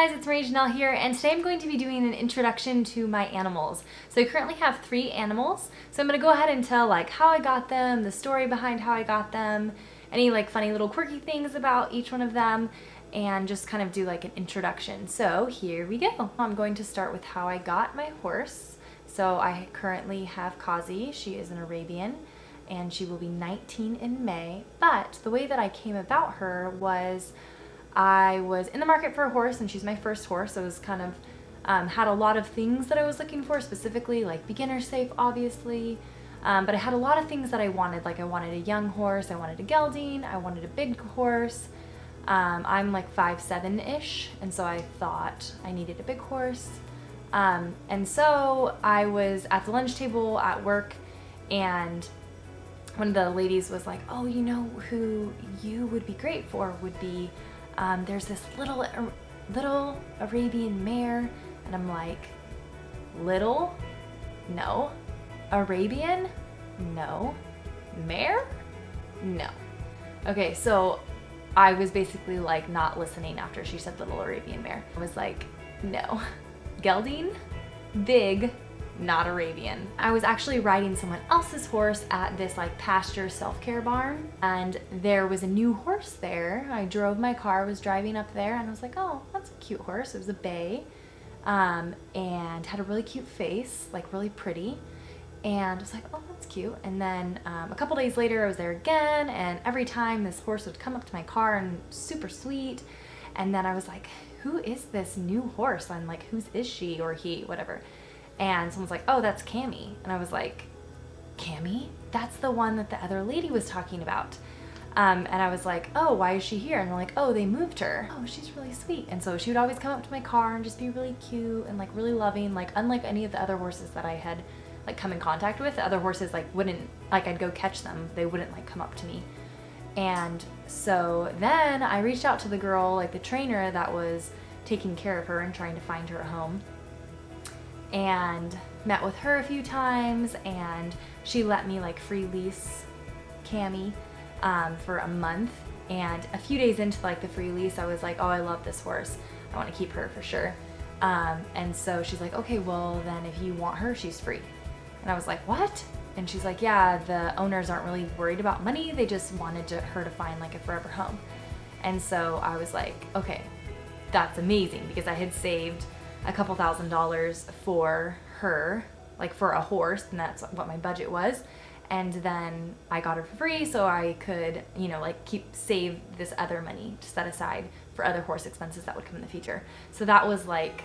guys, it's Marie Janelle here, and today I'm going to be doing an introduction to my animals. So I currently have 3 animals, so I'm going to go ahead and tell like how I got them, the story behind how I got them, any like funny little quirky things about each one of them, and just kind of do like an introduction. So here we go. I'm going to start with how I got my horse. So I currently have Kazi. She is an Arabian, and she will be 19 in May. But the way that I came about her was I was in the market for a horse, and she's my first horse. So it was kind of had a lot of things that I was looking for, specifically like beginner safe, obviously. But I had a lot of things that I wanted. Like I wanted a young horse, I wanted a gelding, I wanted a big horse. I'm like 5'7"-ish, and so I thought I needed a big horse. And so I was at the lunch table at work, and one of the ladies was like, oh, you know who you would be great for would be, there's this little Arabian mare. And I'm like, little? No. Arabian? No. Mare? No. Okay, so I was basically like not listening after she said little Arabian mare. I was like, no. Gelding? Big, not Arabian. I was actually riding someone else's horse at this like pasture self-care barn, and there was a new horse there. I drove my car, was driving up there, and I was like, oh, that's a cute horse. It was a bay, and had a really cute face, like really pretty. And I was like, oh, that's cute. And then a couple days later, I was there again, and every time this horse would come up to my car and super sweet. And then I was like, who is this new horse? I'm like, whose is she or he, whatever. And someone's like, oh, that's Cammy. And I was like, Cammy? That's the one that the other lady was talking about. And I was like, oh, why is she here? And they're like, oh, they moved her. Oh, she's really sweet. And so she would always come up to my car and just be really cute and like really loving, like unlike any of the other horses that I had like come in contact with. The other horses like wouldn't, like I'd go catch them, they wouldn't like come up to me. And so then I reached out to the girl, like the trainer that was taking care of her and trying to find her a home, and met with her a few times, and she let me like free lease Cammy for a month. And a few days into like the free lease, I was like, oh, I love this horse, I want to keep her for sure. And so she's like, okay, well then if you want her, she's free. And I was like, what? And she's like, yeah, the owners aren't really worried about money, they just wanted her to find like a forever home. And so I was like, okay, that's amazing, because I had saved a couple $1,000s for her, like for a horse, and that's what my budget was. And then I got her for free, so I could, you know, like save this other money to set aside for other horse expenses that would come in the future. So that was like,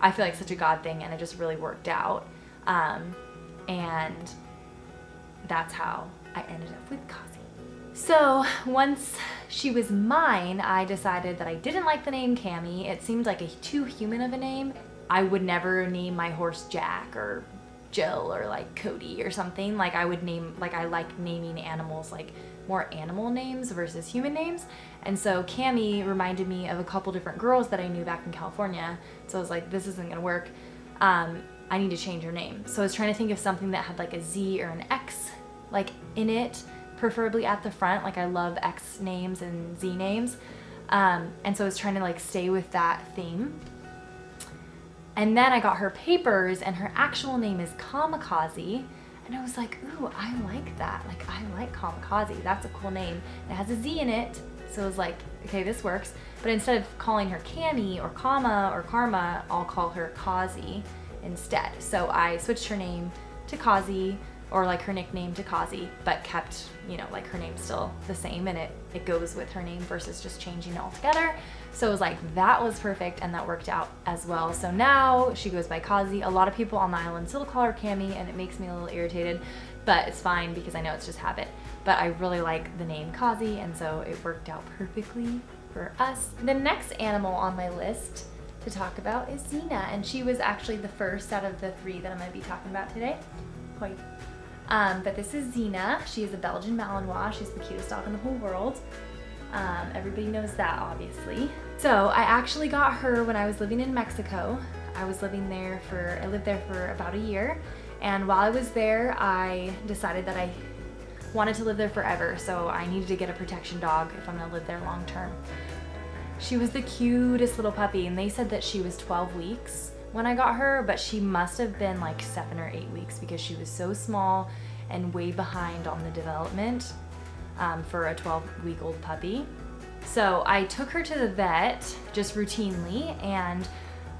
I feel like such a God thing, and it just really worked out. And that's how I ended up with Kazi. So once she was mine, I decided that I didn't like the name Cammy. It seemed like a too human of a name. I would never name my horse Jack or Jill or like Cody or something. Like I would name, like I like naming animals like more animal names versus human names. And so Cammy reminded me of a couple different girls that I knew back in California. So I was like, this isn't gonna work. I need to change her name. So I was trying to think of something that had like a Z or an X like in it, preferably at the front. Like I love X names and Z names. And so I was trying to like stay with that theme. And then I got her papers, and her actual name is Kamikaze. And I was like, ooh, I like that. Like I like Kamikaze, that's a cool name. It has a Z in it. So I was like, okay, this works. But instead of calling her Cammy or Kama or Karma, I'll call her Kazi instead. So I switched her name to Kazi, or like her nickname to Kazi, but kept, you know, like her name's still the same, and it goes with her name versus just changing it altogether. So it was like, that was perfect, and that worked out as well. So now she goes by Kazi. A lot of people on the island still call her Cammy, and it makes me a little irritated, but it's fine because I know it's just habit. But I really like the name Kazi, and so it worked out perfectly for us. The next animal on my list to talk about is Xena, and she was actually the first out of the 3 that I'm going to be talking about today. Hoi. But this is Xena. She is a Belgian Malinois. She's the cutest dog in the whole world. Everybody knows that, obviously. So I actually got her when I was living in Mexico. I lived there for about a year. And while I was there, I decided that I wanted to live there forever. So I needed to get a protection dog if I'm gonna live there long term. She was the cutest little puppy, and they said that she was 12 weeks when I got her, but she must have been like 7 or 8 weeks because she was so small and way behind on the development for a 12-week-old puppy. So I took her to the vet just routinely, and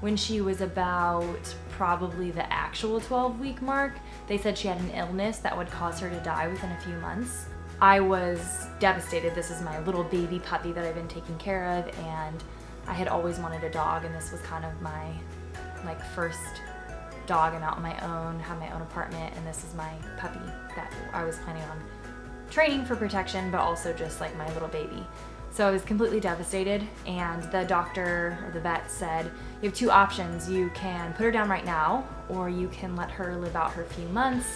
when she was about probably the actual 12-week mark, they said she had an illness that would cause her to die within a few months. I was devastated. This is my little baby puppy that I've been taking care of, and I had always wanted a dog, and this was kind of my like first dog. I'm out on my own, have my own apartment, and this is my puppy that I was planning on training for protection, but also just like my little baby. So I was completely devastated, and the doctor or the vet said, you have two options. You can put her down right now, or you can let her live out her few months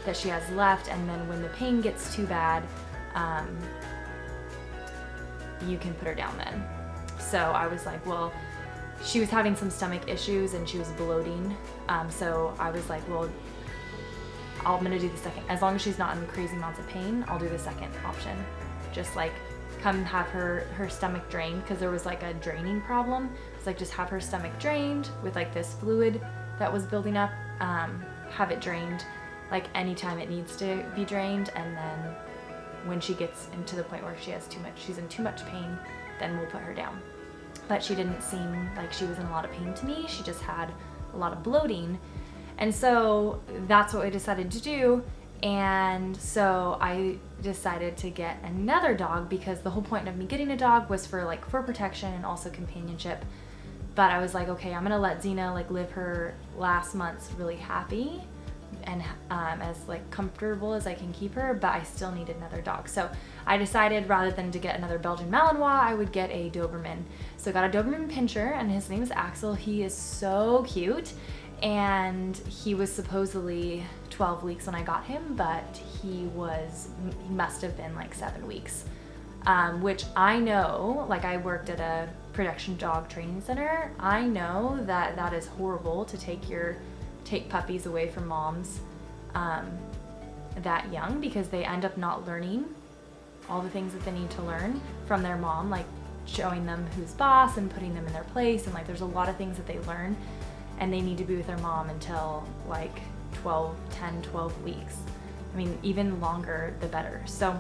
that she has left, and then when the pain gets too bad, you can put her down then. So I was like, well, she was having some stomach issues and she was bloating. So I was like, well, I'm gonna do the second. As long as she's not in crazy amounts of pain, I'll do the second option. Just like come have her stomach drained, because there was like a draining problem. It's like just have her stomach drained with like this fluid that was building up, have it drained like anytime it needs to be drained, and then when she gets into the point where she's in too much pain, then we'll put her down. But she didn't seem like she was in a lot of pain to me. She just had a lot of bloating. And so that's what we decided to do. And so I decided to get another dog, because the whole point of me getting a dog was for protection and also companionship. But I was like, okay, I'm gonna let Xena like live her last months really happy and as like comfortable as I can keep her, but I still need another dog. So I decided rather than to get another Belgian Malinois, I would get a Doberman. So I got a Doberman Pinscher, and his name is Axel. He is so cute, and he was supposedly 12 weeks when I got him, but he must have been like 7 weeks, which I know, like I worked at a production dog training center. I know that that is horrible to take puppies away from moms that young, because they end up not learning all the things that they need to learn from their mom, like showing them who's boss and putting them in their place, and like there's a lot of things that they learn, and they need to be with their mom until like 12 weeks. I mean, even longer the better. So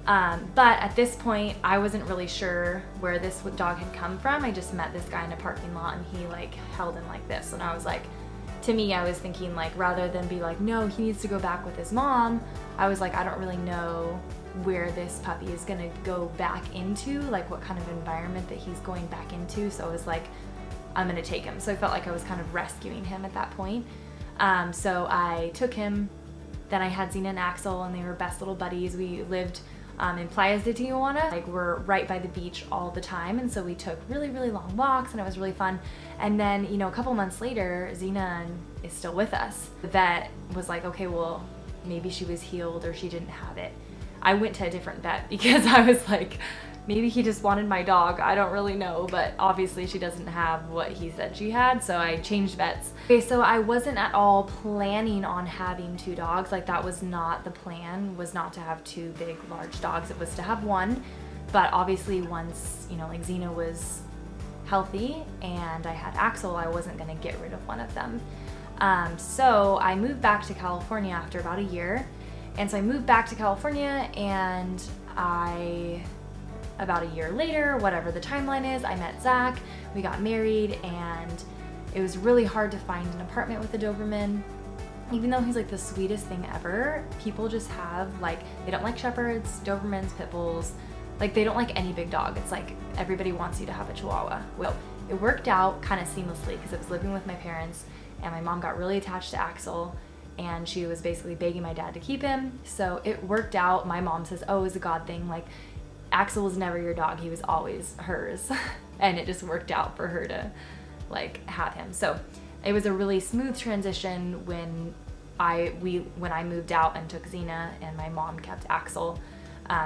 but at this point I wasn't really sure where this dog had come from. I just met this guy in a parking lot, and he like held him like this, and I was like, to me, I was thinking like, rather than be like, no, he needs to go back with his mom, I was like, I don't really know where this puppy is gonna go back into, like what kind of environment that he's going back into. So I was like, I'm gonna take him. So I felt like I was kind of rescuing him at that point. So I took him. Then I had Xena and Axel, and they were best little buddies. We lived in Playas de Tijuana. Like, we're right by the beach all the time, and so we took really, really long walks, and it was really fun. And then, you know, a couple months later, Xena is still with us. The vet was like, okay, well, maybe she was healed or she didn't have it. I went to a different vet because I was like, maybe he just wanted my dog. I don't really know, but obviously she doesn't have what he said she had, so I changed vets. Okay, so I wasn't at all planning on having 2 dogs. Like, that was not the plan, was not to have 2 big, large dogs. It was to have 1, but obviously once, you know, like Xena was healthy and I had Axel, I wasn't gonna get rid of one of them. So I moved back to California after about a year. And so I moved back to California, and about a year later, whatever the timeline is, I met Zach, we got married, and it was really hard to find an apartment with a Doberman. Even though he's like the sweetest thing ever, people just have like, they don't like Shepherds, Dobermans, Pit Bulls, like they don't like any big dog. It's like everybody wants you to have a Chihuahua. Well, it worked out kind of seamlessly because I was living with my parents, and my mom got really attached to Axel, and she was basically begging my dad to keep him. So it worked out. My mom says, oh, it was a God thing. Like, Axel was never your dog, he was always hers. And it just worked out for her to like have him. So it was a really smooth transition when I moved out and took Xena, and my mom kept Axel,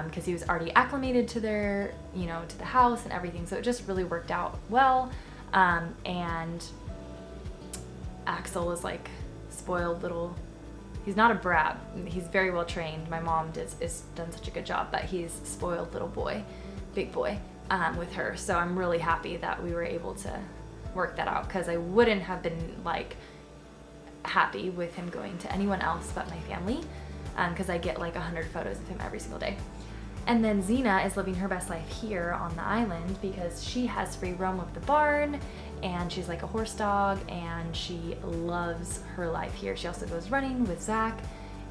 because he was already acclimated to their, you know, to the house and everything. So it just really worked out well. And Axel was like spoiled little, he's not a brat, he's very well trained. My mom has done such a good job, but he's spoiled little boy, big boy. with her. So I'm really happy that we were able to work that out, because I wouldn't have been like happy with him going to anyone else but my family, because I get like 100 photos of him every single day. And then Xena is living her best life here on the island because she has free roam of the barn, and she's like a horse dog, and she loves her life here. She also goes running with Zach,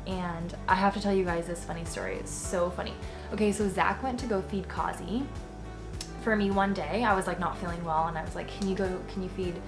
and I have to tell you guys this funny story. It's so funny. Okay, so Zach went to go feed Kazi for me one day. I was like not feeling well, and I was like, can you feed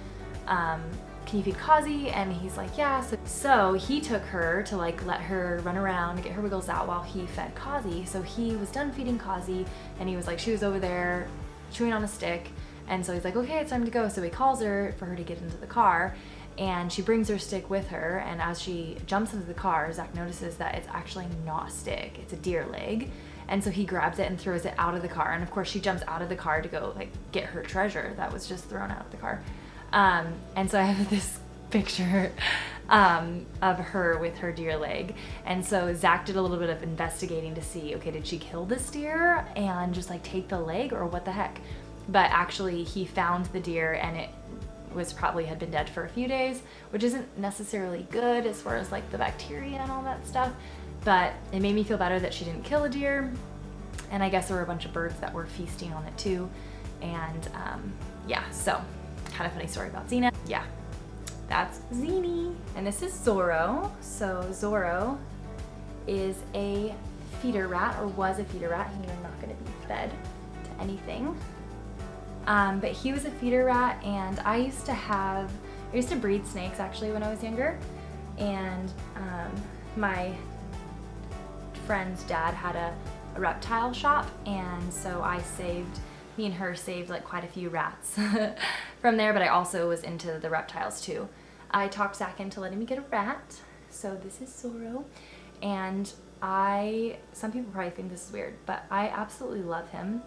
Kazi? And he's like, yeah. So he took her to like let her run around and get her wiggles out while he fed Kazi. So he was done feeding Kazi, and he was like, she was over there chewing on a stick, and so he's like, okay, it's time to go. So he calls her for her to get into the car, and she brings her stick with her, and as she jumps into the car, Zach notices that it's actually not a stick, it's a deer leg. And so he grabs it and throws it out of the car, and of course she jumps out of the car to go like get her treasure that was just thrown out of the car. And so I have this picture of her with her deer leg. And so Zach did a little bit of investigating to see, okay, did she kill this deer and just like take the leg, or what the heck? But actually he found the deer, and it was probably had been dead for a few days, which isn't necessarily good as far as like the bacteria and all that stuff. But it made me feel better that she didn't kill a deer. And I guess there were a bunch of birds that were feasting on it too. And yeah, so kind of funny story about Xena. Yeah, that's Xenie. And this is Zorro. So Zorro is a feeder rat, or was a feeder rat. He's not gonna be fed to anything. But he was a feeder rat, and I used to breed snakes actually when I was younger. And my friend's dad had a reptile shop, and so me and her saved like quite a few rats from there, but I also was into the reptiles too. I talked Zach into letting me get a rat. So this is Zorro, and some people probably think this is weird, but I absolutely love him.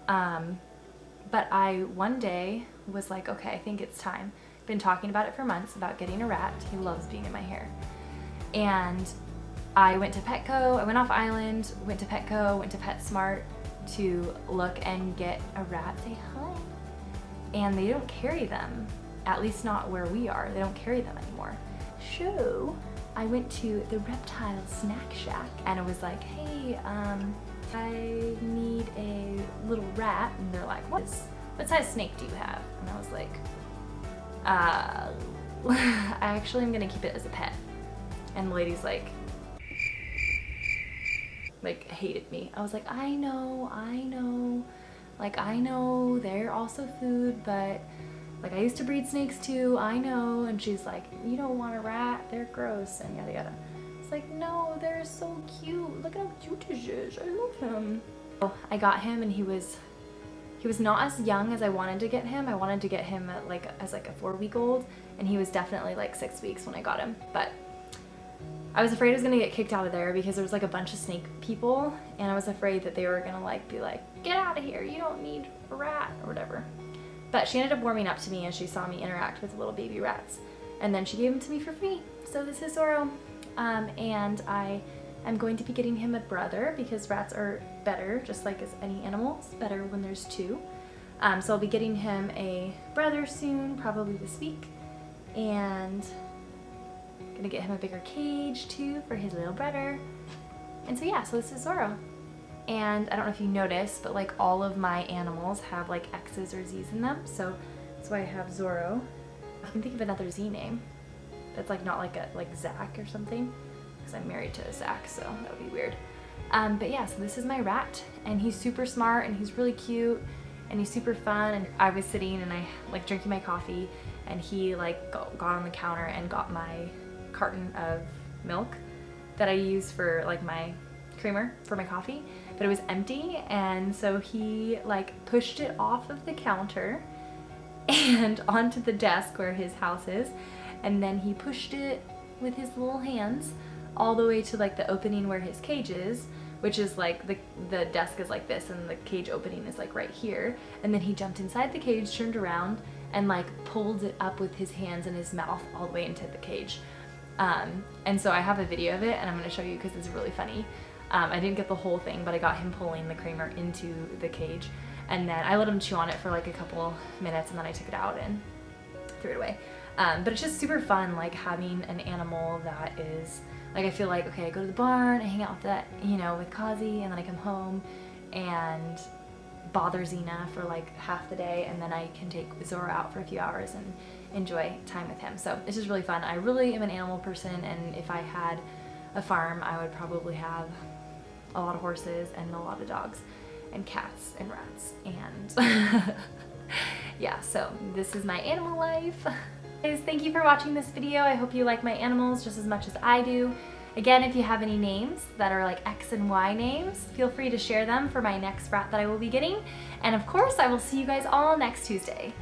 But I one day was like, okay, I think it's time. Been talking about it for months about getting a rat. He loves being in my hair. And I went to Petco, I went off island, went to Petco, went to PetSmart to look and get a rat. Say hi. And they don't carry them, at least not where we are. They don't carry them anymore. So I went to the Reptile Snack Shack, and it was like, hey, I need a little rat. And they're like, what size snake do you have? And I was like, I actually am gonna keep it as a pet. And the lady's like hated me. I was like, I know, like I know they're also food, but like I used to breed snakes too, I know. And she's like, you don't want a rat, they're gross, and yada yada. It's like, no, they're so cute, look at how cute he is, I love him. So I got him, and he was not as young as I wanted to get him. I wanted to get him at as a 4-week-old, and he was definitely like 6 weeks when I got him. But I was afraid I was gonna get kicked out of there because there was like a bunch of snake people, and I was afraid that they were gonna like be like, get out of here, you don't need a rat or whatever. But she ended up warming up to me as she saw me interact with the little baby rats, and then she gave them to me for free. So this is Zorro, and I am going to be getting him a brother because rats are better, just like as any animal, it's better when there's two. So I'll be getting him a brother soon, probably this week, and gonna get him a bigger cage too for his little brother. And so yeah, so this is Zorro. And I don't know if you noticed, but like all of my animals have like X's or Z's in them. So that's why I have Zorro. I can think of another Z name that's like not like Zach or something, because I'm married to Zach, so that would be weird. But yeah, so this is my rat, and he's super smart, and he's really cute, and he's super fun. And I was sitting and I like drinking my coffee, and he like got on the counter and got my carton of milk that I use for like my creamer for my coffee, but it was empty. And so he like pushed it off of the counter and onto the desk where his house is, and then he pushed it with his little hands all the way to like the opening where his cage is, which is like the desk is like this, and the cage opening is like right here. And then he jumped inside the cage, turned around, and like pulled it up with his hands and his mouth all the way into the cage. And so I have a video of it, and I'm going to show you because it's really funny. I didn't get the whole thing, but I got him pulling the creamer into the cage. And then I let him chew on it for like a couple minutes, and then I took it out and threw it away. But it's just super fun, like having an animal that is, like I feel like, okay, I go to the barn, I hang out with that, you know, with Kazi, and then I come home and bother Xena for like half the day, and then I can take Zora out for a few hours and enjoy time with him. So it's just really fun. I really am an animal person, and if I had a farm, I would probably have a lot of horses and a lot of dogs and cats and rats and yeah, so this is my animal life. Guys, thank you for watching this video. I hope you like my animals just as much as I do. Again, if you have any names that are like X and Y names, feel free to share them for my next rat that I will be getting. And of course, I will see you guys all next Tuesday.